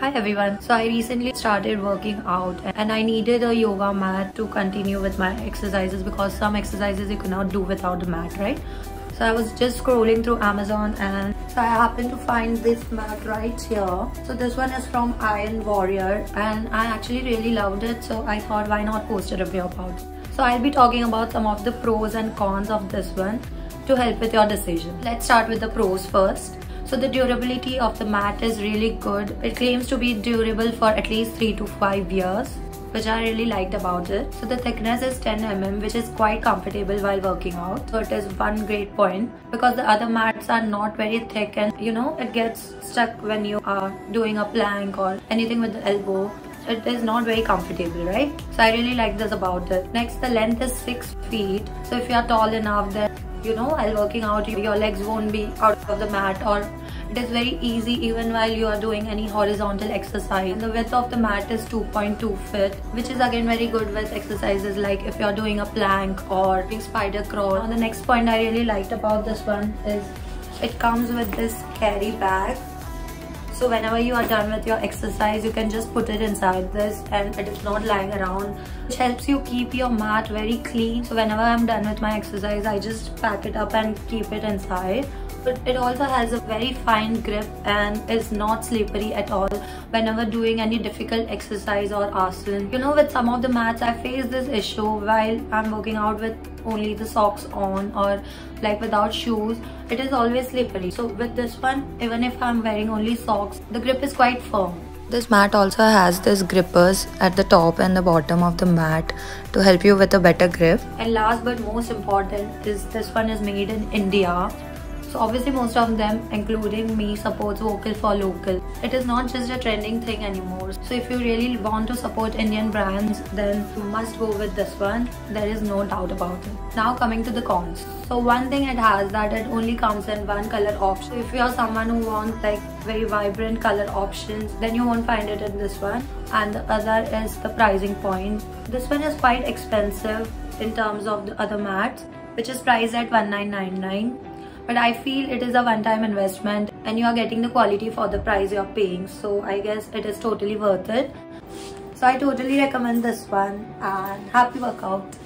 Hi everyone. So I recently started working out and I needed a yoga mat to continue with my exercises because some exercises you cannot do without the mat, right? So I was just scrolling through Amazon and so I happened to find this mat right here. So this one is from Iron Warrior and I actually really loved it, so I thought why not post a review about it. So I'll be talking about some of the pros and cons of this one to help with your decision. Let's start with the pros first. So the durability of the mat is really good. It claims to be durable for at least 3 to 5 years, which I really liked about it. So the thickness is 10 mm, which is quite comfortable while working out. So it is one great point because the other mats are not very thick and it gets stuck when you are doing a plank or anything with the elbow. It is not very comfortable, right? So I really like this about it. Next, the length is 6 feet. So if you are tall enough, then while working out your legs won't be out of the mat, or it is very easy even while you are doing any horizontal exercise. And the width of the mat is 2.2 feet, which is again very good with exercises like if you are doing a plank or doing spider crawl. And the next point I really liked about this one is it comes with this carry bag. So whenever you are done with your exercise, you can just put it inside this and it is not lying around, which helps you keep your mat very clean. So whenever I'm done with my exercise, I just pack it up and keep it inside. But it also has a very fine grip and is not slippery at all whenever doing any difficult exercise or asana. With some of the mats, I face this issue while I'm working out with only the socks on or like without shoes. It is always slippery. So with this one, even if I'm wearing only socks, the grip is quite firm. This mat also has this grippers at the top and the bottom of the mat to help you with a better grip. And last but most important is this one is made in India. So obviously most of them, including me, supports vocal for local. It is not just a trending thing anymore. So if you really want to support Indian brands, then you must go with this one. There is no doubt about it. Now coming to the cons. So one thing it has that it only comes in one color option. If you are someone who wants like very vibrant color options, then you won't find it in this one. And the other is the pricing point. This one is quite expensive in terms of the other mats, which is priced at 1999. But I feel it is a one-time investment and you are getting the quality for the price you are paying. So I guess it is totally worth it. So I totally recommend this one and happy workout.